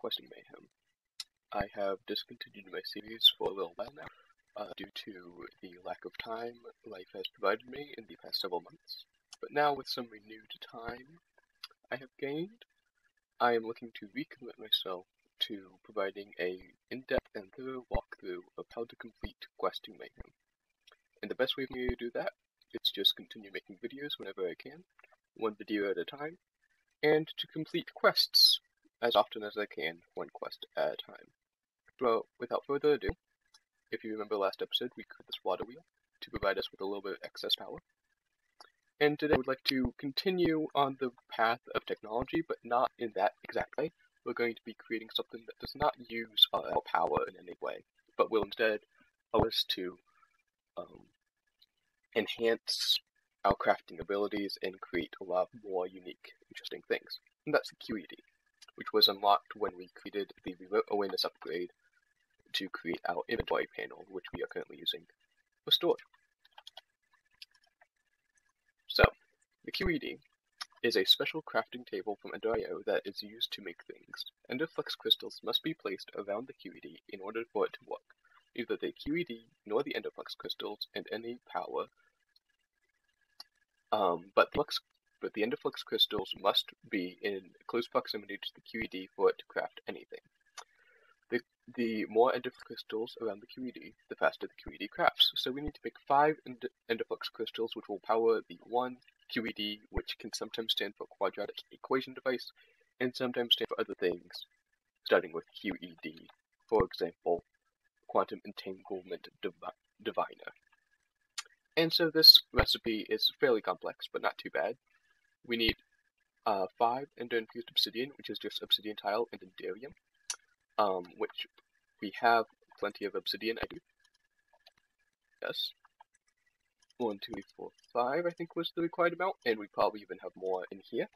Questing Mayhem. I have discontinued my series for a little while now, due to the lack of time life has provided me in the past several months. But now, with some renewed time I have gained, I am looking to recommit myself to providing a in-depth and thorough walkthrough of how to complete Questing Mayhem. And the best way for me to do that is just continue making videos whenever I can, one video at a time, and to complete quests as often as I can, one quest at a time. Well, without further ado, if you remember last episode, we created this water wheel to provide us with a little bit of excess power. And today I would like to continue on the path of technology, but not in that exact way. We're going to be creating something that does not use our power in any way, but will instead allow us to enhance our crafting abilities and create a lot more unique, interesting things. And that's the QED, which was unlocked when we created the Remote Awareness upgrade to create our inventory panel, which we are currently using for storage. So, the QED is a special crafting table from Ender.io that is used to make things. Ender-Flux Crystals must be placed around the QED in order for it to work. Neither the QED nor the Ender-Flux Crystals and any power, but the Ender-Flux Crystals must be in close proximity to the QED for it to craft anything. The more Ender-Flux Crystals around the QED, the faster the QED crafts. So we need to make 5 Ender-Flux Crystals, which will power the 1 QED, which can sometimes stand for Quadratic Equation Device, and sometimes stand for other things, starting with QED. For example, Quantum Entanglement Diviner. And so this recipe is fairly complex, but not too bad. We need 5 Ender-Infused Obsidian, which is just Obsidian Tile and Enderium, which we have plenty of Obsidian, I do. Yes. 1, 2, 3, 4, 5, I think was the required amount, and we probably even have more in here.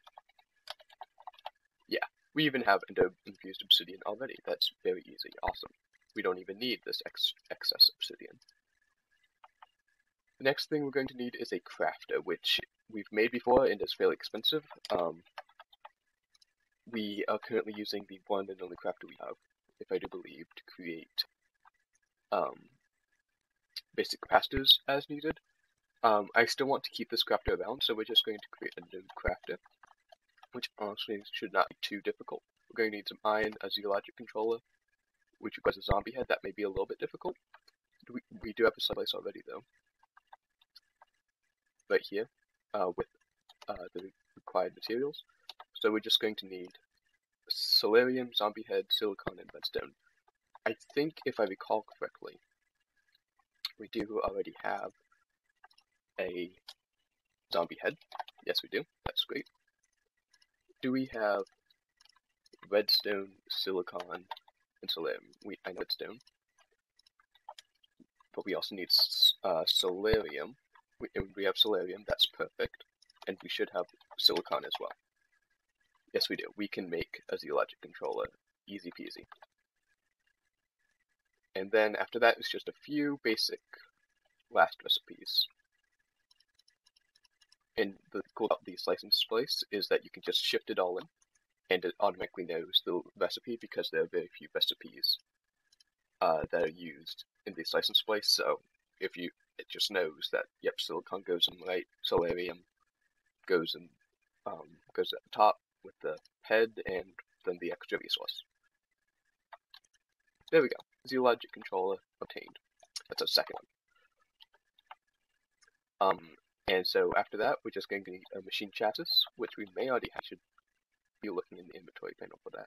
Yeah, we even have Ender-Infused Obsidian already. That's very easy. Awesome. We don't even need this excess Obsidian. The next thing we're going to need is a crafter, which we've made before and is fairly expensive. We are currently using the one and only crafter we have, if I do believe, to create basic capacitors as needed. I still want to keep this crafter around, so we're just going to create a new crafter, which honestly should not be too difficult. We're going to need some iron, a Z-Logic controller, which requires a zombie head. That may be a little bit difficult. We do have a slice already, though. Right here, with the required materials. So we're just going to need Solarium, Zombie Head, Silicon, and Redstone. I think, if I recall correctly, we do already have a Zombie Head. Yes, we do. That's great. Do we have Redstone, Silicon, and Solarium? I know Redstone. But we also need Solarium. We have Solarium, that's perfect. And we should have Silicon as well. Yes, we do. We can make a Z-Logic controller. Easy peasy. And then after that, it's just a few basic last recipes. And the cool about the license place is that you can just shift it all in, and it automatically knows the recipe because there are very few recipes that are used in this license place. So it just knows that, yep, Silicon goes in right, Solarium goes at the top with the head, and then the extra resource. There we go. Z-Logic controller obtained. That's our second one. And so after that, we're just going to need a machine chassis, which we may already have. Should be looking in the inventory panel for that.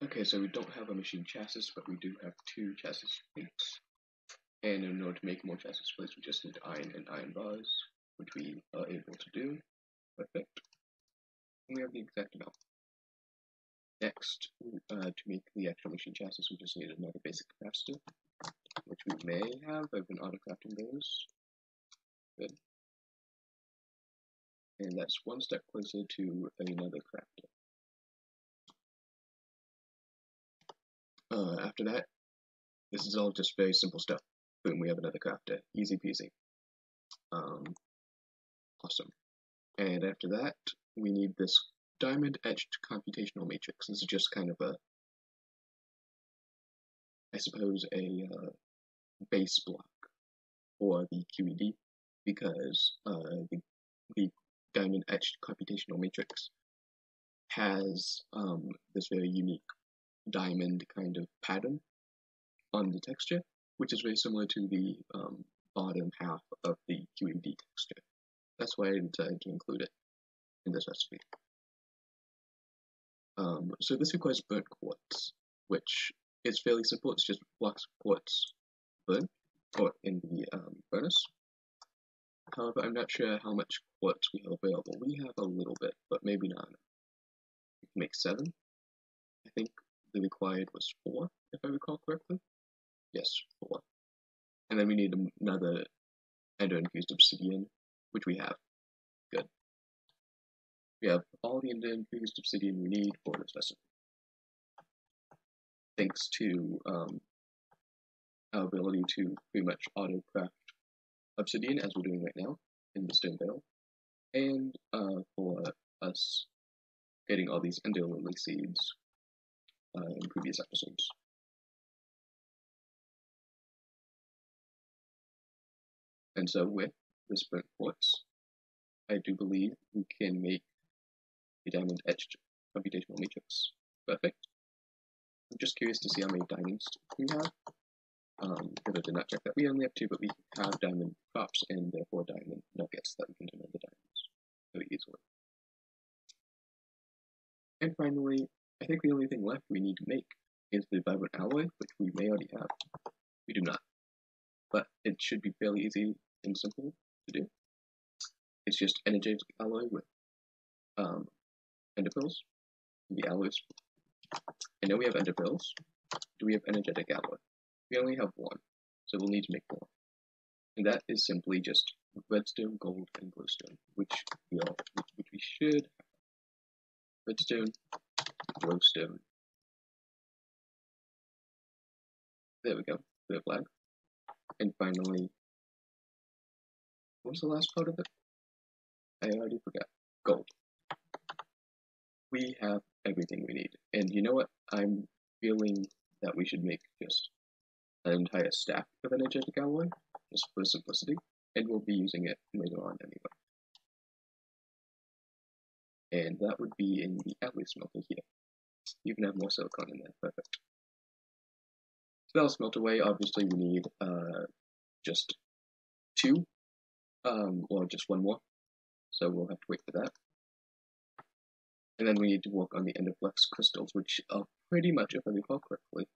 Okay, so we don't have a machine chassis, but we do have 2 chassis plates. And in order to make more chassis plates, we just need iron and iron bars, which we are able to do. Perfect. And we have the exact amount. Next, to make the actual machine chassis, we just need another basic capacitor, which we may have. I've been auto-crafting those. Good. And that's one step closer to another crafter. After that, this is all just very simple stuff. Boom, we have another crafter. Easy peasy. Awesome. And after that, we need this diamond etched computational matrix. This is just kind of a I suppose, a base block for the QED, because the diamond etched computational matrix has this very unique diamond kind of pattern on the texture, which is very similar to the bottom half of the QED texture. That's why I decided to include it in this recipe. So this requires burnt quartz, which is fairly simple. It's just blocks of quartz burnt or in the furnace. However, I'm not sure how much quartz we have available. We have a little bit, but maybe not enough. We can make 7. I think the required was 4, if I recall correctly. Yes, 4. And then we need another ender-infused obsidian, which we have. Good. We have all the ender-infused obsidian we need for this recipe. Thanks to our ability to pretty much auto-craft obsidian, as we're doing right now, in the stone barrel. And for us getting all these ender lily seeds in previous episodes. And so with this burnt quartz, I do believe we can make a diamond etched computational matrix. Perfect. I'm just curious to see how many diamonds we have. Because I did not check that. We only have 2, but we have diamond crops and therefore diamond nuggets that we can turn into diamonds very easily. And finally, I think the only thing left we need to make is the vibrant alloy, which we may already have. We do not. But it should be fairly easy and simple to do. It's just energetic alloy with ender pearls. The alloys. I know we have ender pearls. Do we have energetic alloy? We only have 1, so we'll need to make more. And that is simply just redstone, gold, and glowstone, which we should have. Redstone, glowstone. There we go. Clear flag. And finally, what was the last part of it? I already forgot. Gold. We have everything we need. And you know what? I'm feeling that we should make just an entire stack of energetic alloy, just for simplicity, and we'll be using it later on anyway. And that would be in the alloy smelter here. You can have more silicon in there, perfect. So that'll smelt away. Obviously we need just 2, or just 1 more, so we'll have to wait for that. And then we need to work on the Ender-Flux Crystals, which are pretty much, if I recall correctly,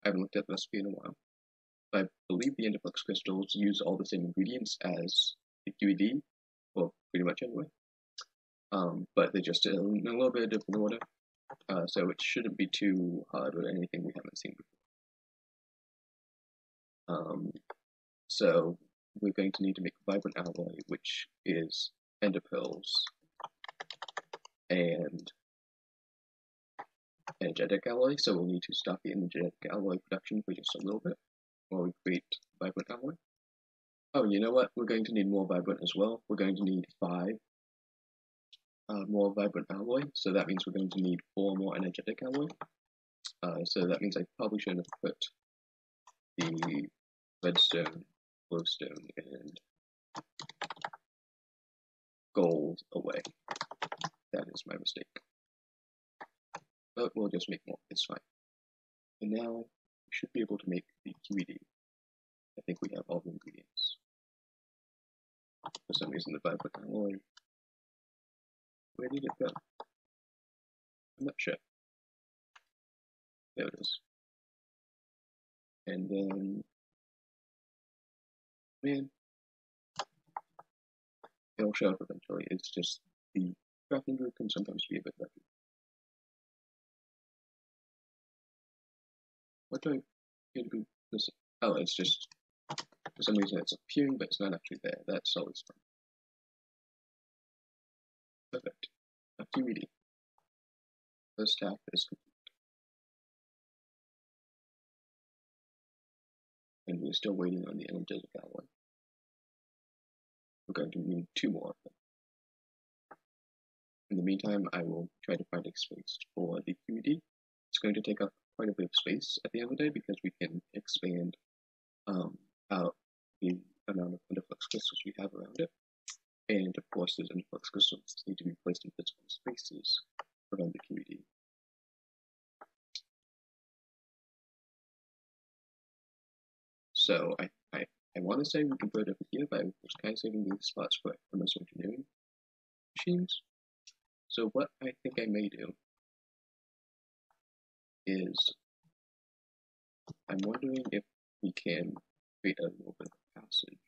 I haven't looked at the recipe in a while, but I believe the Ender-Flux Crystals use all the same ingredients as the QED, well, pretty much anyway. But they're just in a little bit of different order, so it shouldn't be too hard or anything we haven't seen before. So we're going to need to make vibrant alloy, which is ender pearls and energetic alloy. So we'll need to stop the energetic alloy production for just a little bit while we create vibrant alloy. Oh, you know what? We're going to need more vibrant as well. We're going to need 5 more vibrant alloy, so that means we're going to need 4 more energetic alloy. So that means I probably shouldn't have put the redstone, glowstone, and gold away. That is my mistake. But we'll just make more, it's fine. And now we should be able to make the QED. I think we have all the ingredients. For some reason the vibrant alloy, where did it go? I'm not sure. There it is. And then, man, it'll show up eventually. It's just the crafting group can sometimes be a bit lucky. What do I appear to be missing? Oh, it's just, for some reason it's appearing, but it's not actually there. That's always fun. Perfect. A QED. First half is complete. And we're still waiting on the energetic alloy. We're going to need 2 more of them. In the meantime, I will try to find a space for the QED. It's going to take up quite a bit of space at the end of the day because we can expand out the amount of Ender-Flux Crystals we have around it. And of course, those Ender-Flux Crystals need to be placed in physical spaces around the QED. So I want to say we can put it over here, but I was kind of saving these spots for most engineering machines. So what I think I may do is, I'm wondering if we can create a little bit of passage.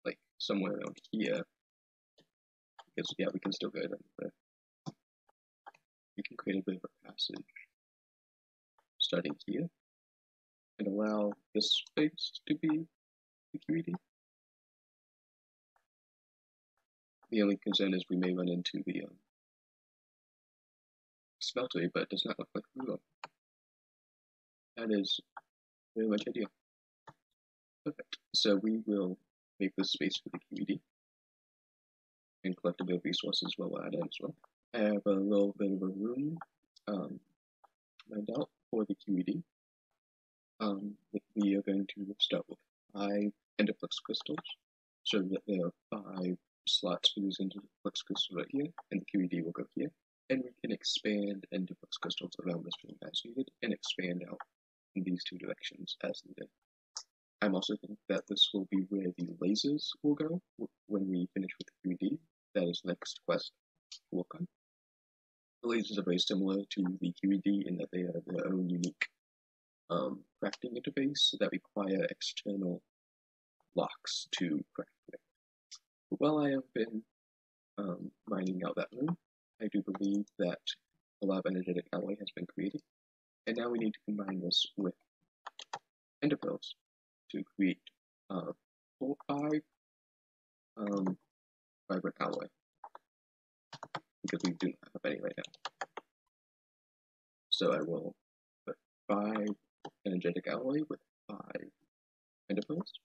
Like somewhere around here, because yeah, we can still go down there. We can create a bit of a passage starting here and allow this space to be the QED. The only concern is we may run into the smeltery, but it does not look like we will. That is very much ideal. Perfect. So we will make this space for the QED and collect a bit of resources while we're at it as well. I have a little bit of a room lined out for the QED. We are going to start with 5 Ender-Flux Crystals, so that there are 5 slots for these Ender-Flux Crystals right here, and the QED will go here. And we can expand Ender-Flux Crystals around this room as needed, and expand out in these 2 directions as needed. I'm also thinking that this will be where the lasers will go when we finish with the QED. That is the next quest to work on. The lasers are very similar to the QED in that they have their own unique crafting interface that require external locks to craft with. But while I have been mining out that room, I do believe that a lot of energetic alloy has been created, and now we need to combine this with ender pearls to create 4 or 5 vibrant alloy, because we do not have any right now. So I will put 5 energetic alloy with 5 ender pearls.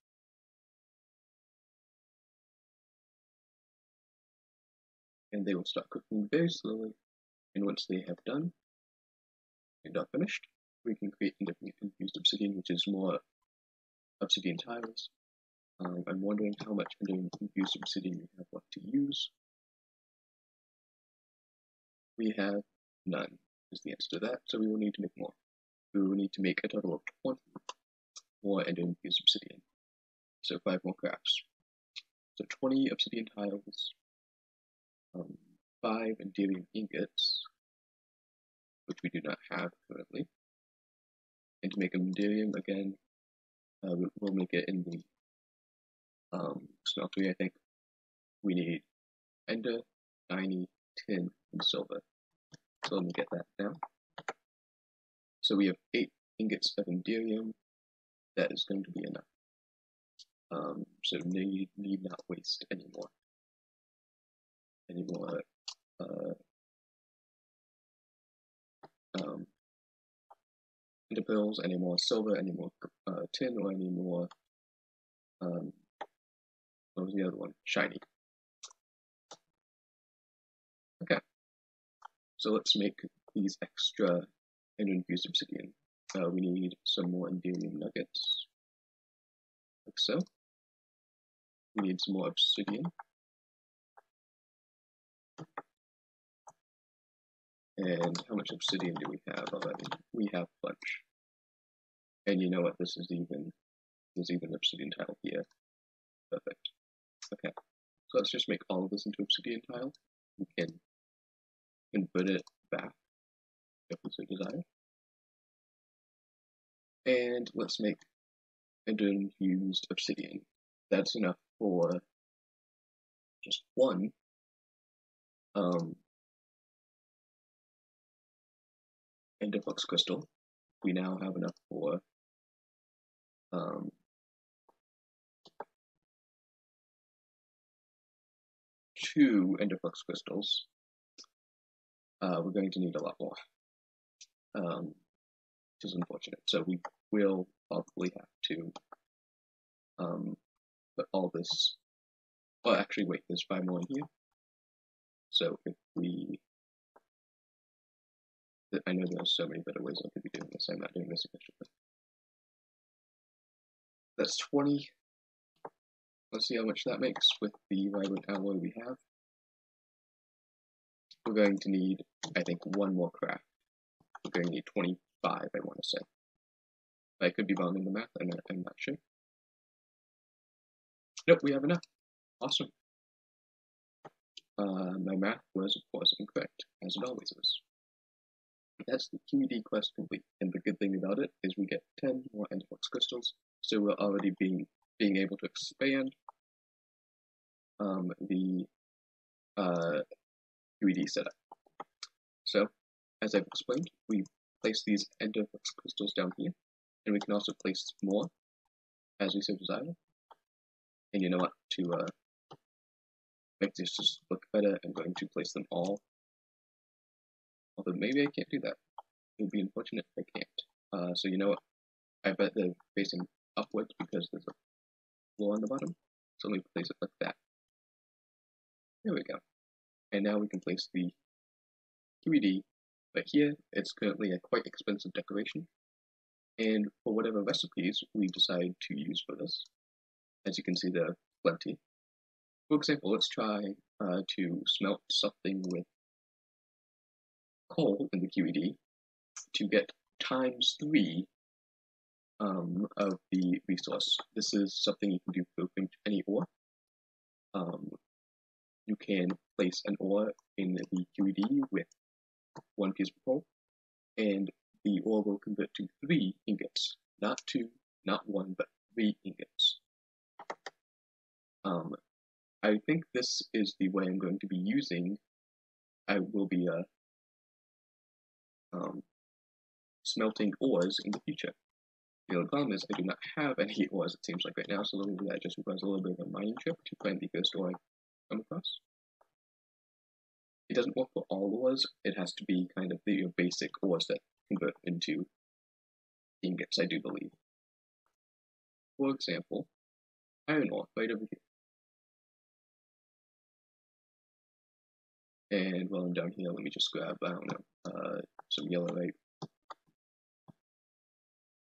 And they will start cooking very slowly, and once they have done and are finished, we can create infused obsidian, which is more obsidian tiles. I'm wondering how much infused obsidian we have left to use. We have none, is the answer to that, so we will need to make more. We will need to make a total of 20 more infused obsidian. So 5 more crafts. So 20 obsidian tiles, 5 Enderium ingots, which we do not have currently. And to make Enderium again, we'll make it in the smeltery. I think we need ender, tiny, tin, and silver. So let me get that down. So we have 8 ingots of Enderium. That is going to be enough. So need not waste any more ender pearls, any more silver, any more tin, or any more what was the other one? Shiny. Okay. So let's make these extra ender-infused obsidian. We need some more Enderium nuggets, like so. We need some more obsidian. And how much obsidian do we have already? We have a bunch. And you know what? There's even obsidian tile here. Perfect. Okay. So let's just make all of this into obsidian tile. We can convert it back if we so desire. And let's make ender-infused obsidian. That's enough for just 1 Ender-Flux Crystal. We now have enough for 2 Ender-Flux Crystals. We're going to need a lot more, which is unfortunate. So we will probably have to put all this Oh, actually, wait, there's 5 more in here. So if we... I know there's so many better ways I could be doing this. I'm not doing this efficiently. That's 20. Let's see how much that makes with the vibrant alloy we have. We're going to need, I think, 1 more craft. We're going to need 25, I want to say. I could be wrong in the math, I'm not sure. Nope, we have enough. Awesome. My math was, of course, incorrect, as it always is. That's the QED quest complete, and the good thing about it is we get 10 more Ender-Flux Crystals, so we're already being able to expand the QED setup. So, as I've explained, we place these Ender-Flux Crystals down here, and we can also place more, as we so desire. And you know what, to make this just look better, I'm going to place them all. Although maybe I can't do that. It would be unfortunate if I can't. So you know what, I bet they're facing upwards because there's a floor on the bottom. So let me place it like that. There we go. And now we can place the QED, but here it's currently a quite expensive decoration. And for whatever recipes we decide to use for this, as you can see there are plenty. For example, let's try to smelt something with coal in the QED to get ×3 of the resource. This is something you can do for any ore. You can place an ore in the QED with 1 piece of coal, and the ore will convert to 3 ingots. Not 2, not 1, but 3 ingots. I think this is the way I'm going to be using. I will be smelting ores in the future. The only problem is I do not have any ores, it seems like right now, so that just requires a little bit of a mining trip to find the first ore I come across. It doesn't work for all ores, it has to be kind of the basic ores that convert into ingots, I do believe. For example, iron ore, right over here. And while I'm down here, let me just grab, I don't know, some yellowite.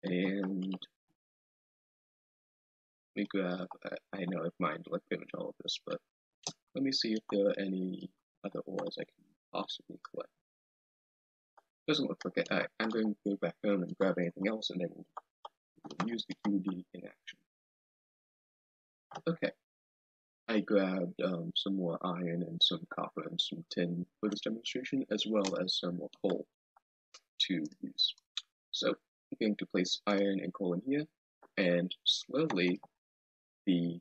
And let me grab, I know I've mined like pretty much all of this, but let me see if there are any other ores I can possibly collect. Doesn't look like it. I'm going to go back home and grab anything else, and then we'll use the QED in action. Okay. I grabbed some more iron and some copper and some tin for this demonstration, as well as some more coal to use. So I'm going to place iron and coal in here, and slowly the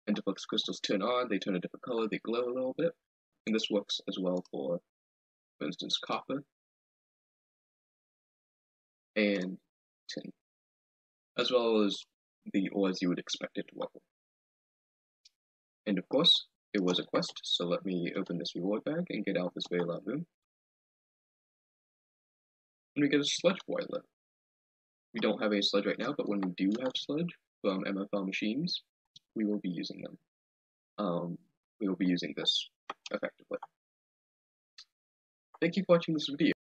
Ender-Flux Crystals turn on, they turn a different color, they glow a little bit, and this works as well for instance, copper and tin, as well as the ores you would expect it to work with. And of course, it was a quest, so let me open this reward bag and get out this very loud room. And we get a sludge boiler. We don't have any sludge right now, but when we do have sludge from MFL machines, we will be using them. We will be using this effectively. Thank you for watching this video.